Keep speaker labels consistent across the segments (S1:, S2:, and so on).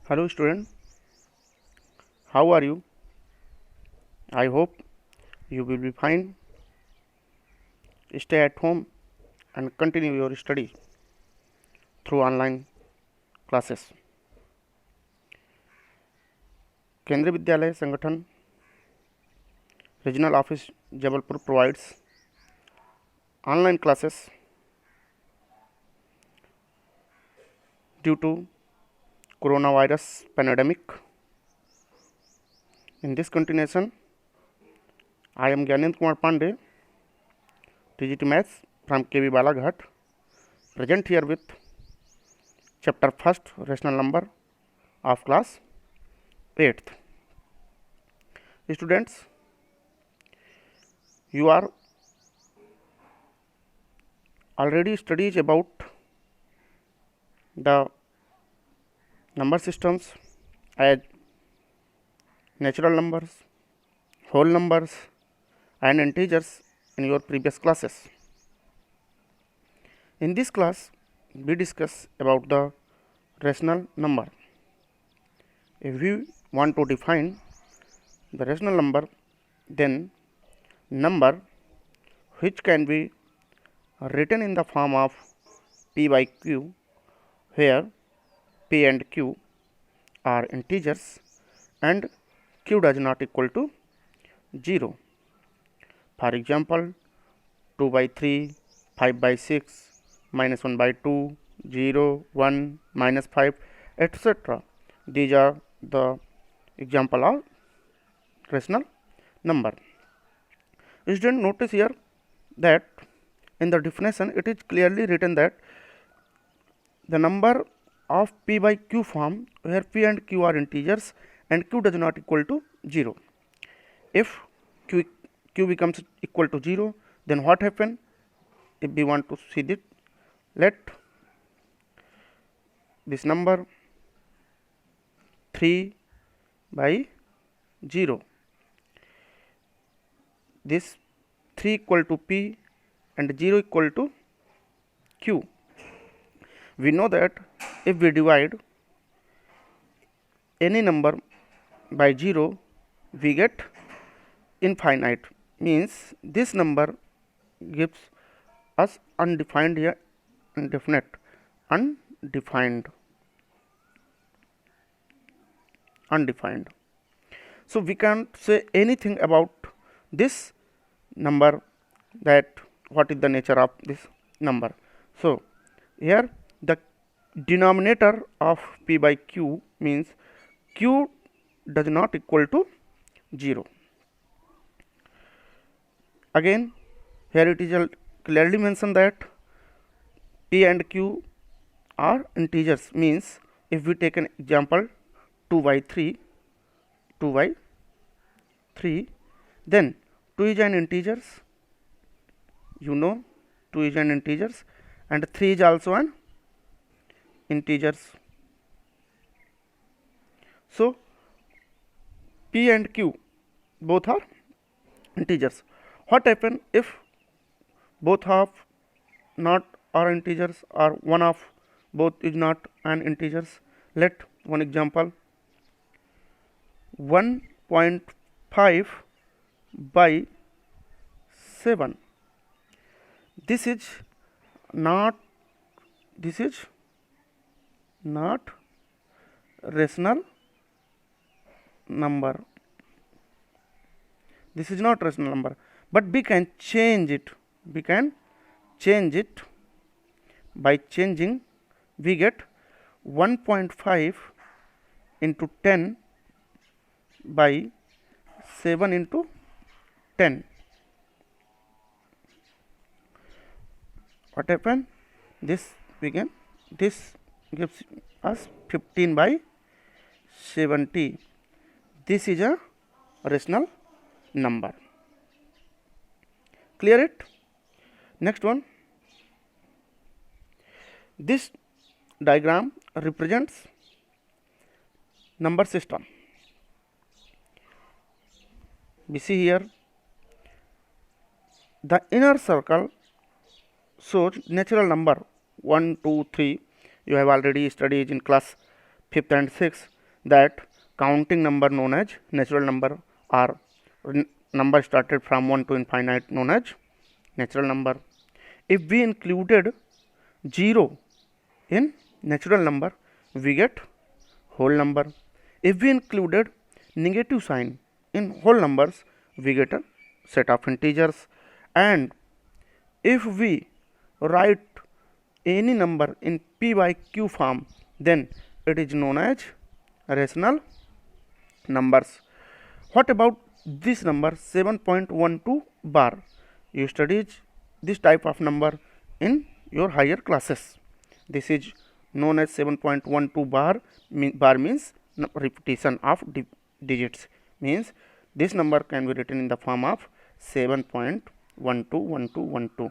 S1: Hello student, how are you? I hope you will be fine. Stay at home and continue your study through online classes. केंद्रीय विद्यालय संगठन regional office Jabalpur provides online classes due to coronavirus pandemic. In this continuation, I am Gyanendra Kumar Pandey, TGT Maths from KB Balaghat, present here with chapter 1st, rational number of class 8th. Students, you are already studied about the number systems as natural numbers, whole numbers and integers in your previous classes. In this class, we discuss about the rational number. If we want to define the rational number, then number which can be written in the form of p by q, where p and q are integers and q does not equal to 0. For example, 2 by 3, 5 by 6, minus 1 by 2, 0, 1, minus 5, etc. These are the example of rational number. Student, notice here that in the definition it is clearly written that the number of p by q form where p and q are integers and q does not equal to 0. If q becomes equal to 0, then what happen? If we want to see it, let this number 3 by 0, this 3 equal to p and 0 equal to q. We know that if we divide any number by 0, we get infinite, means this number gives us undefined here, undefinite, undefined. So we can't say anything about this number, that what is the nature of this number. So here the denominator of p by q means q does not equal to 0. Again, here it is clearly mentioned that p and q are integers, means if we take an example 2 by 3, then 2 is an integers, you know 2 is an integers, and 3 is also an integers. So p and q both are integers. What happen if both of not are integers or one of both is not an integers? Let one example, 1.5 by 7. This is not rational number. This is not rational number, but we can change it. By changing, we get 1.5 into 10 by 7 into 10. What happened? This gives us 15 by 70. This is a rational number. Clear it? Next one. This diagram represents number system. We see here the inner circle shows natural number 1, 2, 3. You have already studied in class 5th and 6th. that counting number known as natural number or number started from 1 to infinite known as natural number. If we included 0 in natural number, we get whole number. If we included negative sign in whole numbers, we get a set of integers. And if we write any number in p by q form, then it is known as rational numbers. What about this number 7.12 bar? You studied this type of number in your higher classes. This is known as 7.12 bar. Bar means repetition of digits, means this number can be written in the form of 7.121212.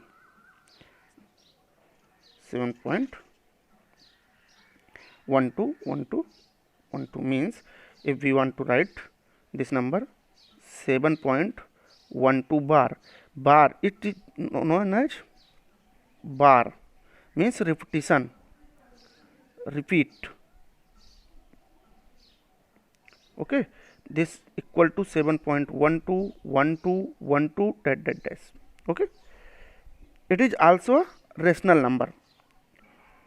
S1: 7.121212 means if we want to write this number 7.12 bar, it is known as bar means repetition, repeat. Okay, this equal to 7.121212 dash. Okay, it is also a rational number.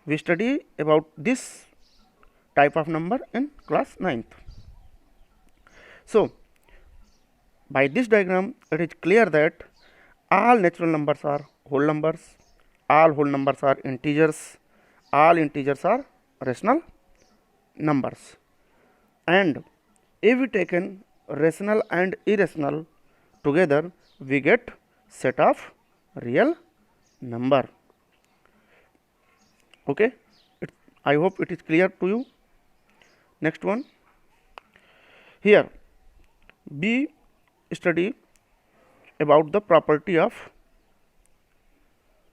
S1: We study about this type of number in class 9th. So by this diagram it is clear that all natural numbers are whole numbers, all whole numbers are integers, all integers are rational numbers. And if we taken rational and irrational together, we get set of real number. Okay, I hope it is clear to you. Next one, here we study about the property of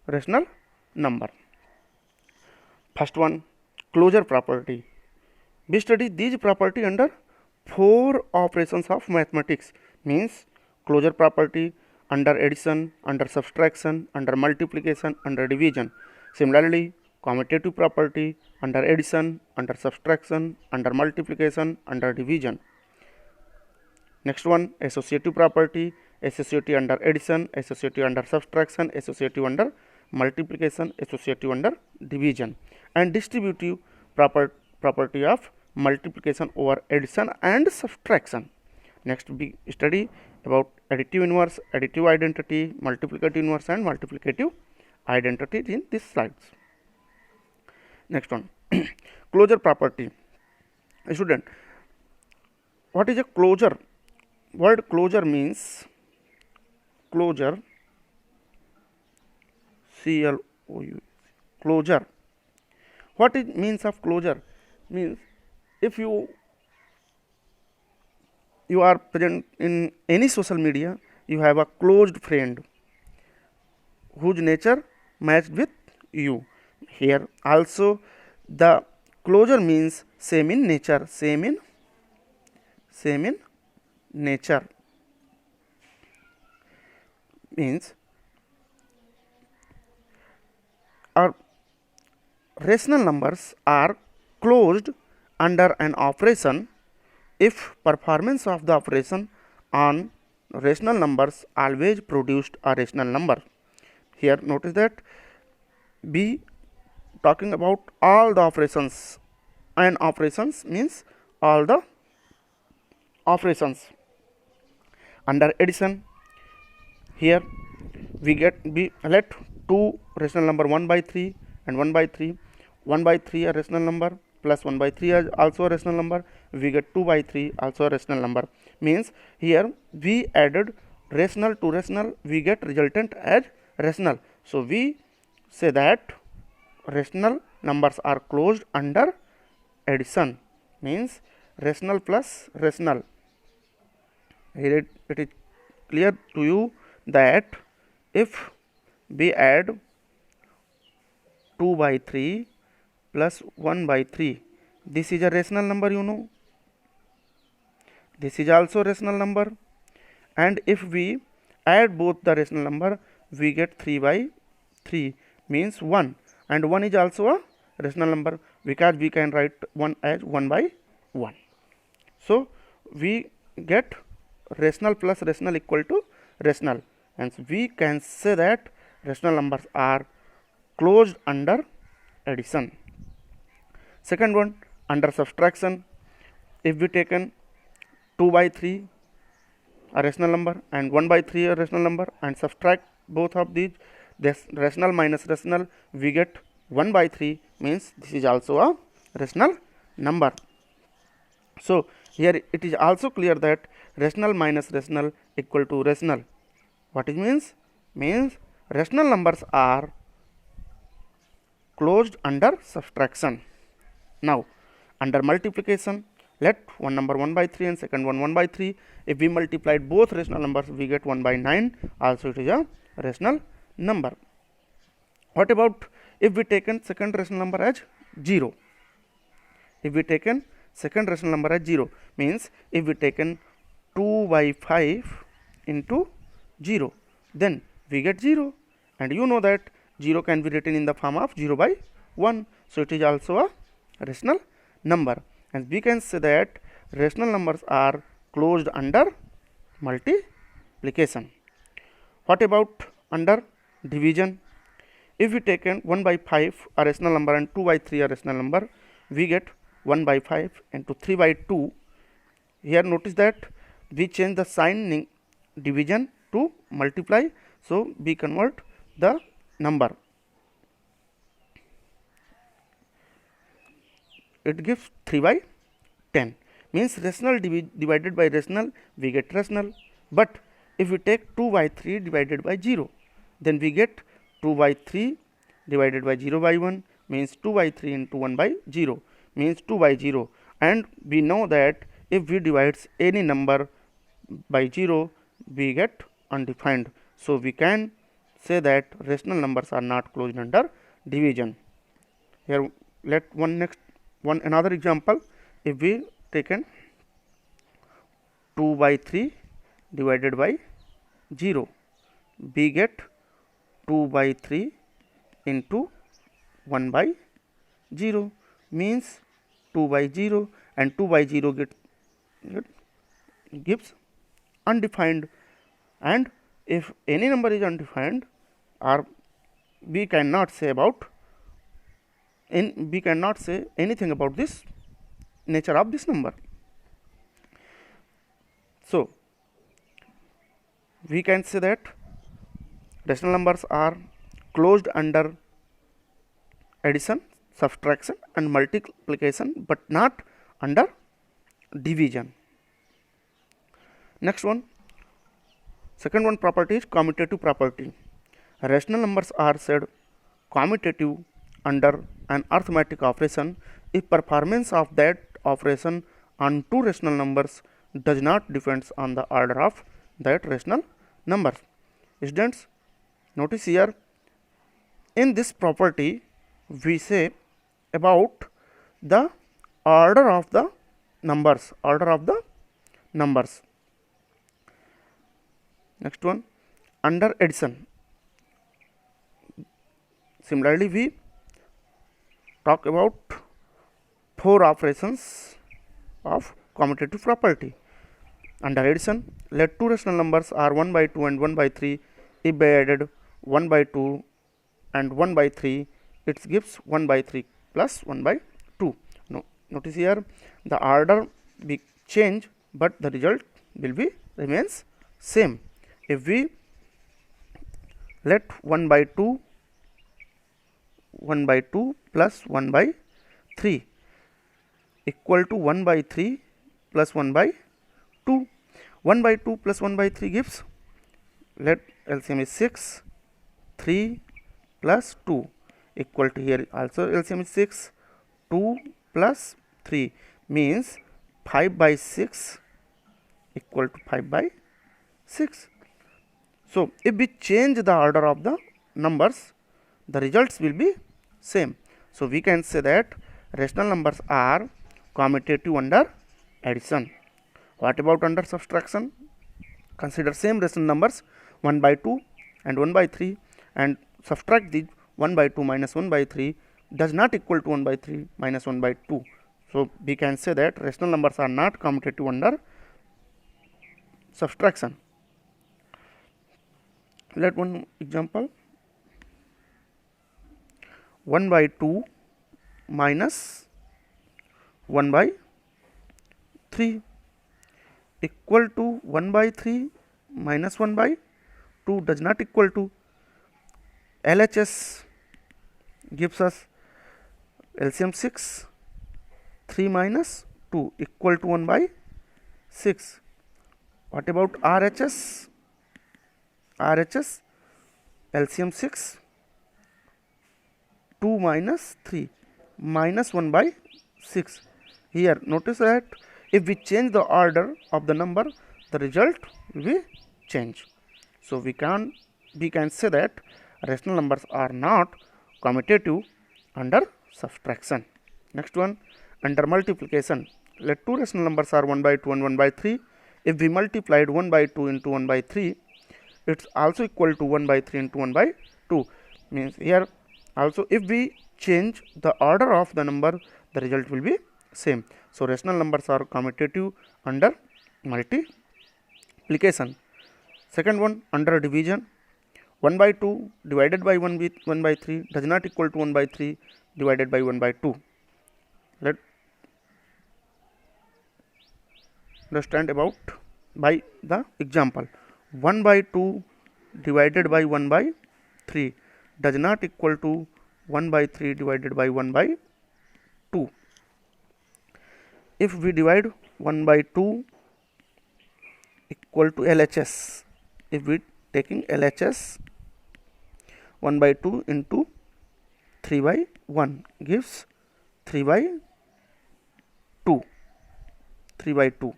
S1: rational number. First one, closure property. We study these property under 4 operations of mathematics, means closure property under addition, under subtraction, under multiplication, under division. Similarly, commutative property under addition, under subtraction, under multiplication, under division. Next one, associative property, associative under addition, associative under subtraction, associative under multiplication, associative under division. And distributive property of multiplication over addition and subtraction. Next we study about additive inverse, additive identity, multiplicative inverse and multiplicative identity in this slides. Next one, closure property. Student, what is a closure? Word closure means closure, C-L-O-U, closure. What it means of closure? Means if you are present in any social media, you have a closed friend whose nature matched with you. Here also the closure means same in nature, same in nature, means our rational numbers are closed under an operation if performance of the operation on rational numbers always produced a rational number. Here notice that we talking about all the operations, and operations means all the operations. Under addition, here we let two rational number 1 by 3 and 1 by 3. 1 by 3 a rational number plus 1 by 3 is also a rational number. We get 2 by 3 also a rational number. Means here we added rational to rational, we get resultant as rational. So we say that rational numbers are closed under addition, means rational plus rational. Here it is clear to you that if we add 2 by 3 plus 1 by 3, this is a rational number, you know. This is also rational number. And if we add both the rational number, we get 3 by 3 means 1. And 1 is also a rational number because we can write 1 as 1 by 1. So we get rational plus rational equal to rational, and we can say that rational numbers are closed under addition. Second one, under subtraction, if we taken 2 by 3 a rational number and 1 by 3 a rational number and subtract both of these, this rational minus rational, we get 1 by 3, means this is also a rational number. So here it is also clear that rational minus rational equal to rational. What it means? Means rational numbers are closed under subtraction. Now under multiplication, let one number 1 by 3 and second one 1 by 3. If we multiplied both rational numbers, we get 1 by 9. Also it is a rational number. What about if we taken second rational number as 0? If we taken second rational number as 0, means if we taken 2 by 5 into 0, then we get 0, and you know that 0 can be written in the form of 0 by 1. So it is also a rational number, and we can say that rational numbers are closed under multiplication. What about under division? If we taken 1 by 5 a rational number and 2 by 3 a rational number, we get 1 by 5 into 3 by 2. Here notice that we change the sign division to multiply, so we convert the number. It gives 3 by 10, means rational divided by rational, we get rational. But if we take 2 by 3 divided by 0, then we get 2 by 3 divided by 0 by 1, means 2 by 3 into 1 by 0, means 2 by 0. And we know that if we divides any number by 0, we get undefined. So we can say that rational numbers are not closed under division. Here let another example. If we taken 2 by 3 divided by 0, we get 2 by 3 into 1 by 0, means 2 by 0, and 2 by 0 gives undefined. And if any number is undefined, or we cannot say anything about this nature of this number. So we can say that rational numbers are closed under addition, subtraction and multiplication, but not under division. Next one, second one property is commutative property. Rational numbers are said commutative under an arithmetic operation if performance of that operation on two rational numbers does not depends on the order of that rational number. Students, notice here in this property we say about the order of the numbers. Next one, under addition. Similarly, we talk about four operations of commutative property. Under addition, let two rational numbers are 1 by 2 and 1 by 3. If they added 1 by 2 and 1 by 3, it gives 1 by 3 plus 1 by 2. Notice here the order be change, but the result will be remains same. If we let 1 by 2 plus 1 by 3 equal to 1 by 3 plus 1 by 2. 1 by 2 plus 1 by 3 gives, let LCM is 6, 3 plus 2 equal to, here also LCM is 6, 2 plus 3 means 5 by 6 equal to 5 by 6. So if we change the order of the numbers, the results will be same. So we can say that rational numbers are commutative under addition. What about under subtraction? Consider same rational numbers 1 by 2 and 1 by 3 and subtract the 1 by 2 minus 1 by 3 does not equal to 1 by 3 minus 1 by 2. So we can say that rational numbers are not commutative under subtraction. Let one example. 1 by 2 minus 1 by 3 equal to 1 by 3 minus 1 by 2 does not equal to LHS gives us LCM 6, 3 minus 2 equal to 1 by 6. What about RHS? RHS LCM 6, 2 minus 3 minus 1 by 6. Here notice that if we change the order of the number, the result will be change. So we can say that rational numbers are not commutative under subtraction. Next one, under multiplication. Let two rational numbers are 1 by 2 and 1 by 3. If we multiplied 1 by 2 into 1 by 3, it's also equal to 1 by 3 into 1 by 2. Means here also if we change the order of the number, the result will be same. So rational numbers are commutative under multiplication. Second one, under division. 1 by 2 divided by 1 by 3 does not equal to 1 by 3 divided by 1 by 2. Let understand about by the example. 1 by 2 divided by 1 by 3 does not equal to 1 by 3 divided by 1 by 2. If we divide 1 by 2 equal to LHS, if we taking LHS, 1 by 2 into 3 by 1 gives 3 by 2. 3 by 2.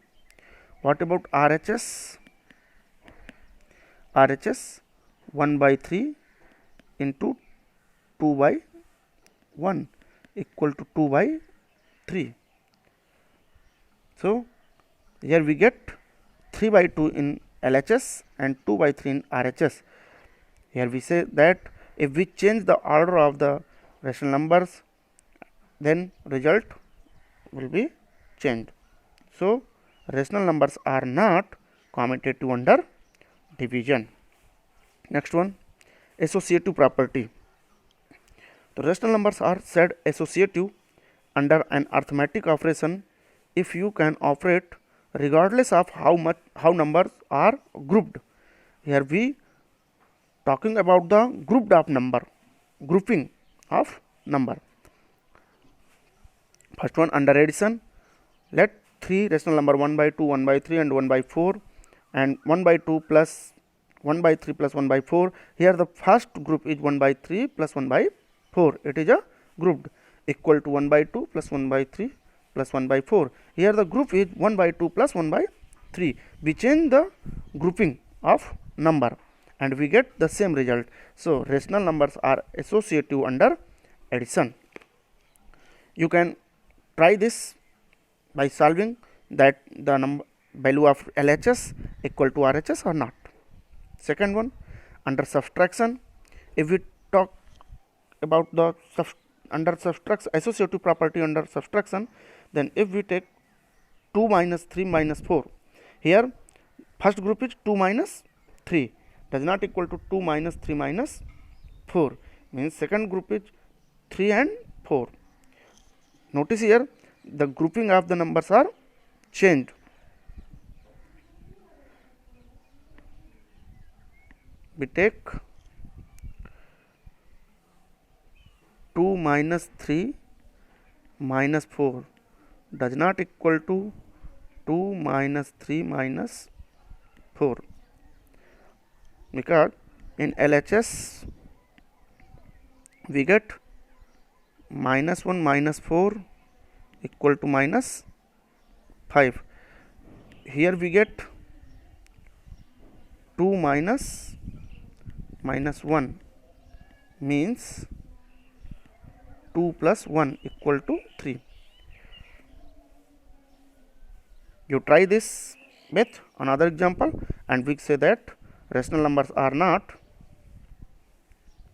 S1: What about RHS? RHS 1 by 3 into 2 by 1 equal to 2 by 3. So here we get 3 by 2 in LHS and 2 by 3 in RHS. Here we say that if we change the order of the rational numbers, then result will be changed. So rational numbers are not commutative under division. Next one, associative property. The rational numbers are said associative under an arithmetic operation if you can operate regardless of how numbers are grouped. Here we talking about the grouping of number. First one, under addition. Let three rational number 1 by 2, 1 by 3 and 1 by 4 and 1 by 2 plus 1 by 3 plus 1 by 4. Here the first group is 1 by 3 plus 1 by 4. It is a grouped equal to 1 by 2 plus 1 by 3 plus 1 by 4. Here the group is 1 by 2 plus 1 by 3. We change the grouping of number and we get the same result. So rational numbers are associative under addition. You can try this by solving that the number value of LHS equal to RHS or not. Second one, under subtraction. If we talk about the under subtraction associative property under subtraction, then if we take 2 minus 3 minus 4, here first group is 2 minus 3 does not equal to 2 minus 3 minus 4, means second group is 3 and 4. Notice here the grouping of the numbers are changed. We take 2 minus 3 minus 4 does not equal to 2 minus 3 minus 4, because in LHS we get minus 1 minus 4 equal to minus 5. Here we get 2 minus 1 means 2 plus 1 equal to 3. You try this with another example and we say that rational numbers are not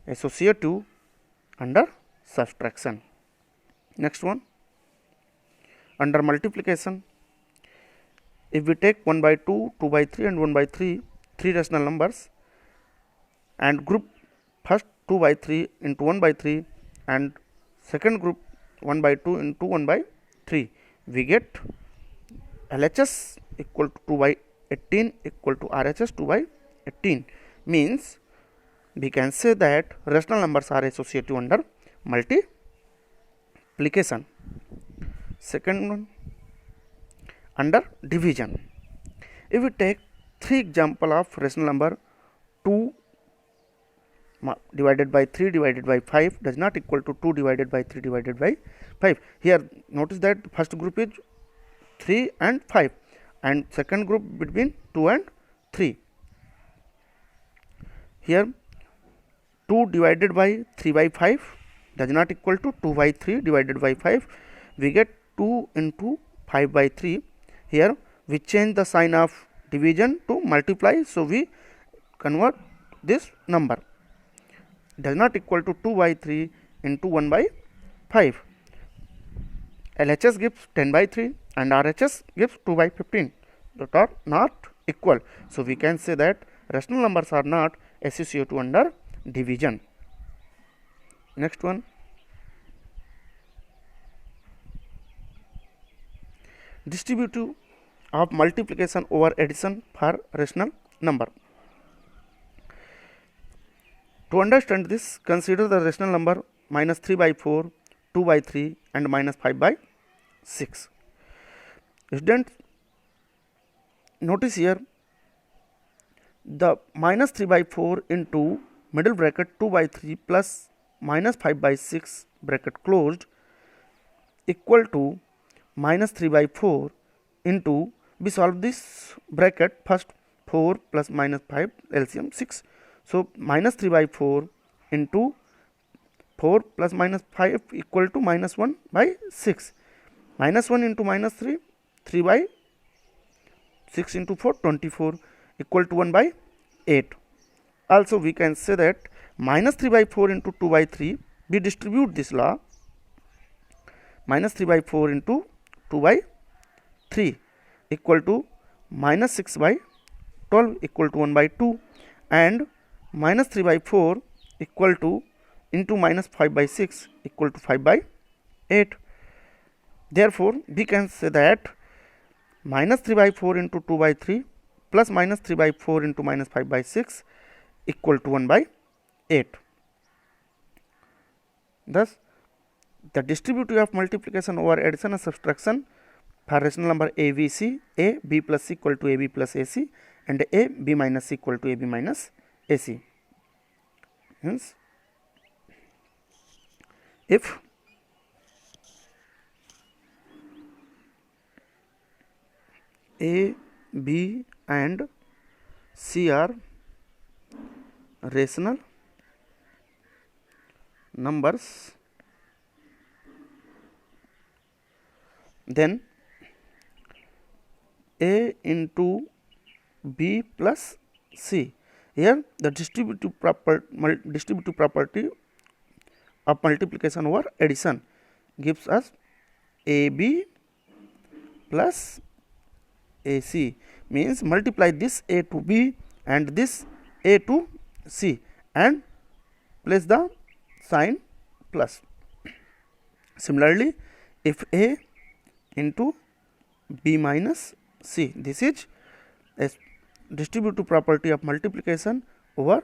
S1: associative under subtraction. Next one, under multiplication, if we take 1 by 2, 2 by 3 and 1 by 3, three rational numbers, and group first 2 by 3 into 1 by 3 and second group 1 by 2 into 1 by 3, we get LHS equal to 2 by 18 equal to RHS 2 by 18, means we can say that rational numbers are associative under multiplication. Second one, under division. If we take three example of rational number 2 divided by 3 divided by 5 does not equal to 2 divided by 3 divided by 5. Here notice that first group is 3 and 5 and second group between 2 and 3. Here 2 divided by 3 by 5 does not equal to 2 by 3 divided by 5. We get 2 into 5 by 3. Here we change the sign of division to multiply, so we convert this number. Does not equal to 2 by 3 into 1 by 5. LHS gives 10 by 3 and RHS gives 2 by 15, that are not equal. So we can say that rational numbers are not associative under division. Next one, distributive of multiplication over addition for rational number. To understand this, consider the rational number minus 3 by 4, 2 by 3 and minus 5 by 6. Students, notice here the minus 3 by 4 into middle bracket 2 by 3 plus minus 5 by 6 bracket closed equal to minus 3 by 4 into, we solve this bracket first, 4 plus minus 5 LCM 6. So minus 3 by 4 into 4 plus minus 5 equal to minus 1 by 6. Minus 1 into minus 3, 3 by 6 into 4, 24 equal to 1 by 8. Also we can say that minus 3 by 4 into 2 by 3, we distribute this law, minus 3 by 4 into 2 by 3 equal to minus 6 by 12 equal to 1 by 2, and minus 3 by 4 equal to into minus 5 by 6 equal to 5 by 8. Therefore we can say that minus 3 by 4 into 2 by 3 plus minus 3 by 4 into minus 5 by 6 equal to 1 by 8. Thus the distributive of multiplication over addition and subtraction for rational number a, b, c, a, b plus c equal to a, b plus a, c and a, b minus c equal to a, b minus a, c. Hence, if a, b and c are rational numbers, then a into b plus c. Here the distributive property of multiplication over addition gives us ab plus ac, means multiply this a to b and this a to c and place the sign plus. Similarly, if a into b minus c, this is a distributive property of multiplication over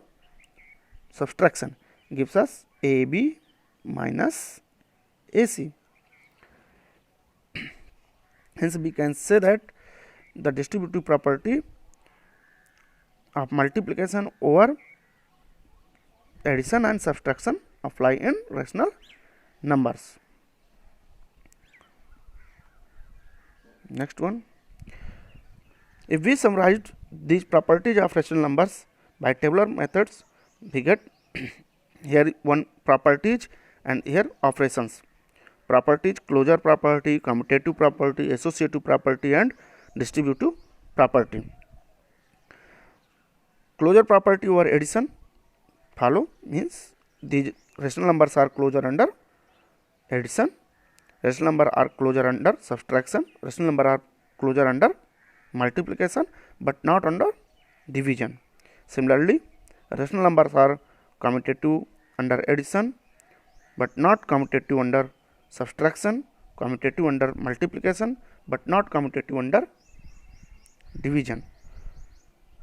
S1: subtraction, gives us ab minus ac. Hence we can say that the distributive property of multiplication over addition and subtraction apply in rational numbers. Next one, if we summarize these properties of rational numbers by tabular methods, we get here one properties and here operations. Properties: closure property, commutative property, associative property and distributive property. Closure property over addition follow, means these rational numbers are closure under addition, Rational number are closure under subtraction. Rational number are closure under multiplication but not under division. Similarly, rational numbers are commutative under addition but not commutative under subtraction, commutative under multiplication but not commutative under division.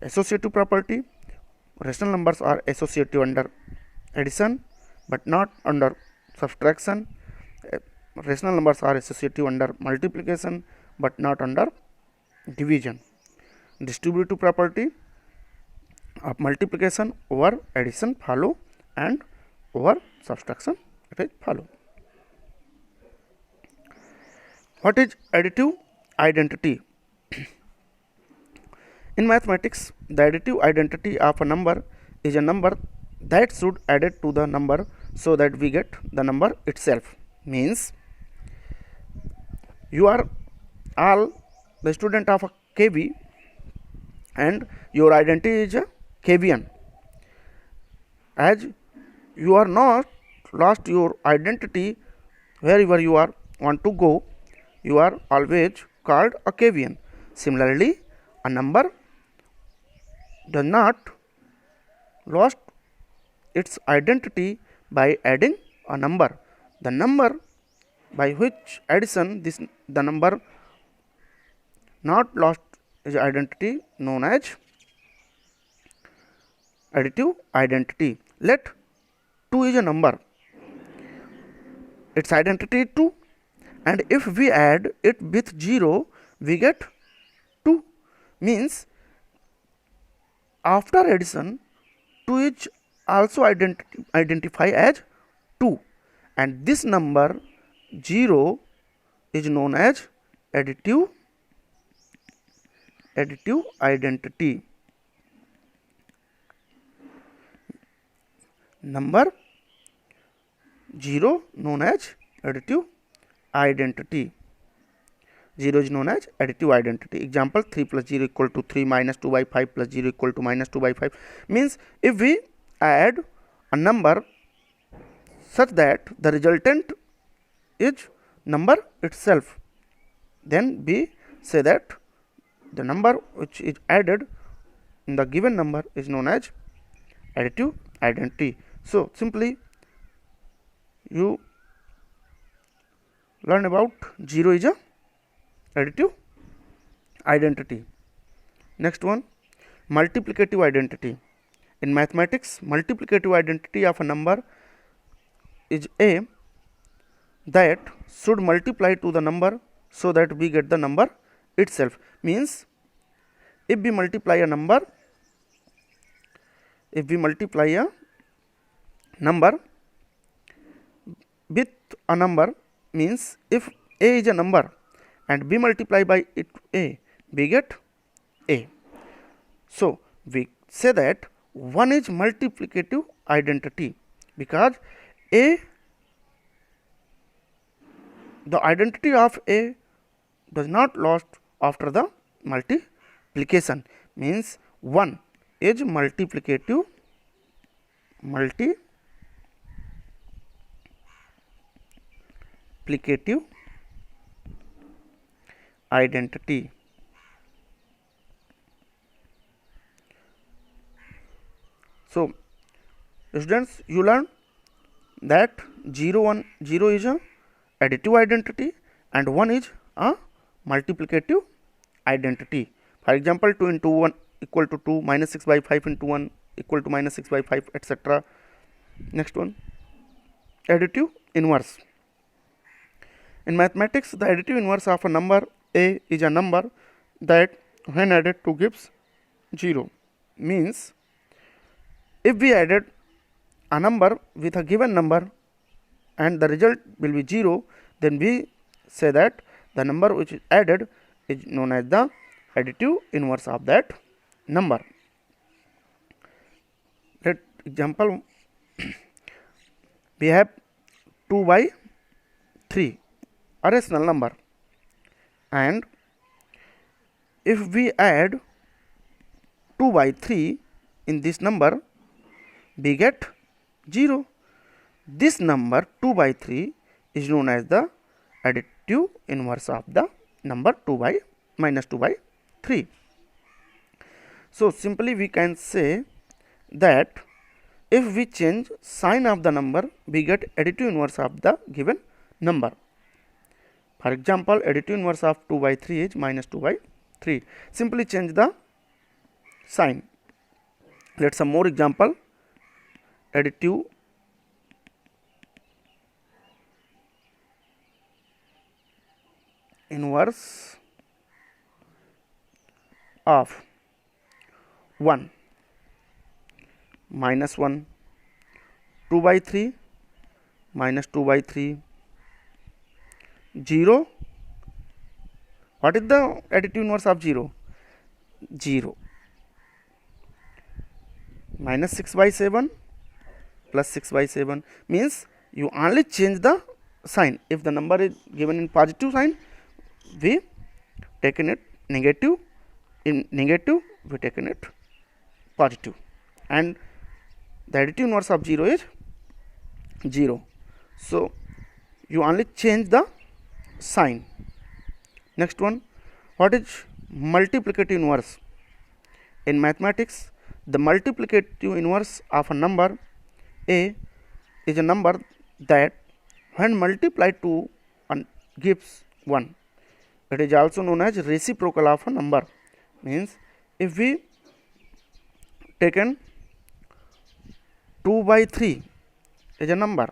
S1: Associative property, rational numbers are associative under addition but not under subtraction. Rational numbers are associative under multiplication but not under division. Distributive property of multiplication over addition follow and over subtraction it is follow. What is additive identity? In mathematics, the additive identity of a number is a number that should added to the number so that we get the number itself. Means you are all the student of a KV and your identity is a KVN. As you are not lost your identity wherever you are want to go, you are always called a KVN. Similarly, a number does not lost its identity by adding a number. The number by which addition the number not lost its identity known as additive identity. Let 2 is a number, its identity is 2, and if we add it with 0 we get 2. Means after addition 2 is also identified as 2 and this number 0 is known as additive identity. Number 0 known as additive identity. 0 is known as additive identity. Example, 3 plus 0 equal to 3 minus 2 by 5 plus 0 equal to minus 2 by 5. Means if we add a number such that the resultant is number itself, then we say that the number which is added in the given number is known as additive identity. So simply you learn about 0 is a additive identity. Next one, multiplicative identity. In mathematics, multiplicative identity of a number is a that should multiply to the number so that we get the number itself. Means if we multiply a number with a number, means if a is a number and b multiply by it a, we get a. So we say that 1 is multiplicative identity because a, the identity of a does not lost after the multiplication. Means 1 is multiplicative identity. So students, you learn that 0 is a additive identity and 1 is a multiplicative identity. For example, 2 into 1 equal to 2, minus 6 by 5 into 1 equal to minus 6 by 5, etc. Next one, additive inverse. In mathematics, the additive inverse of a number a is a number that when added to gives 0. Means if we added a number with a given number and the result will be 0, then we say that the number which is added is known as the additive inverse of that number. Let example, we have 2 by 3, a rational number, and if we add 2 by 3 in this number, we get 0. This number 2 by 3 is known as the additive inverse of the number 2 by minus 2 by 3. So simply we can say that if we change sign of the number, we get additive inverse of the given number. For example, additive inverse of 2 by 3 is minus 2 by 3. Simply change the sign. Let's some more example. Additive inverse of 1 minus 1, 2 by 3 minus 2 by 3, 0. What is the additive inverse of 0? 0. Minus 6 by 7 plus 6 by 7 means you only change the sign. If the number is given in positive sign, we taken it negative. In negative, we taken it positive, and the additive inverse of 0 is 0. So you only change the sign. Next one, what is multiplicative inverse? In mathematics, the multiplicative inverse of a number a is a number that when multiplied to gives 1. It is also known as reciprocal of a number. Means if we taken 2 by 3 is a number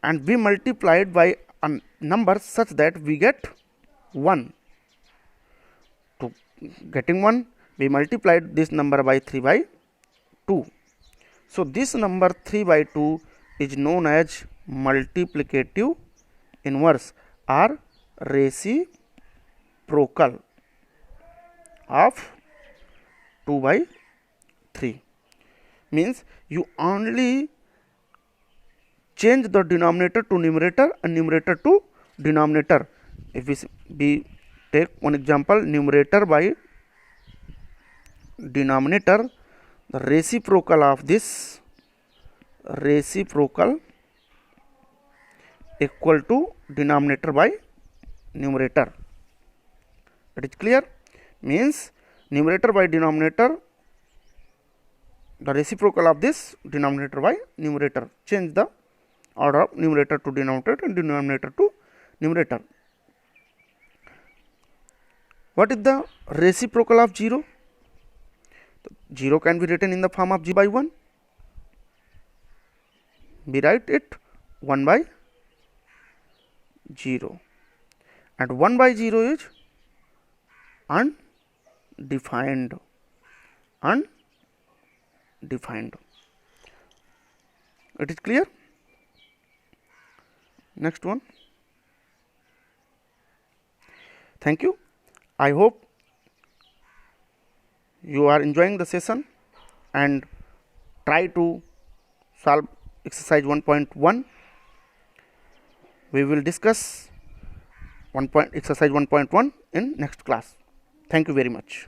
S1: and we multiplied by a number such that we get 1. To getting 1, we multiplied this number by 3 by 2. So this number 3 by 2 is known as multiplicative inverse or reciprocal of 2 by 3. Means you only change the denominator to numerator and numerator to denominator. If we take one example, numerator by denominator, the reciprocal of this reciprocal equal to denominator by numerator. It is clear? Means numerator by denominator, the reciprocal of this denominator by numerator. Change the order of numerator to denominator and denominator to numerator. What is the reciprocal of 0? 0 can be written in the form of 0 by 1. We write it 1 by 0, and 1 by 0 is undefined. It is clear? Next one. Thank you. I hope you are enjoying the session and try to solve exercise 1.1. We will discuss exercise 1.1 in next class. Thank you very much.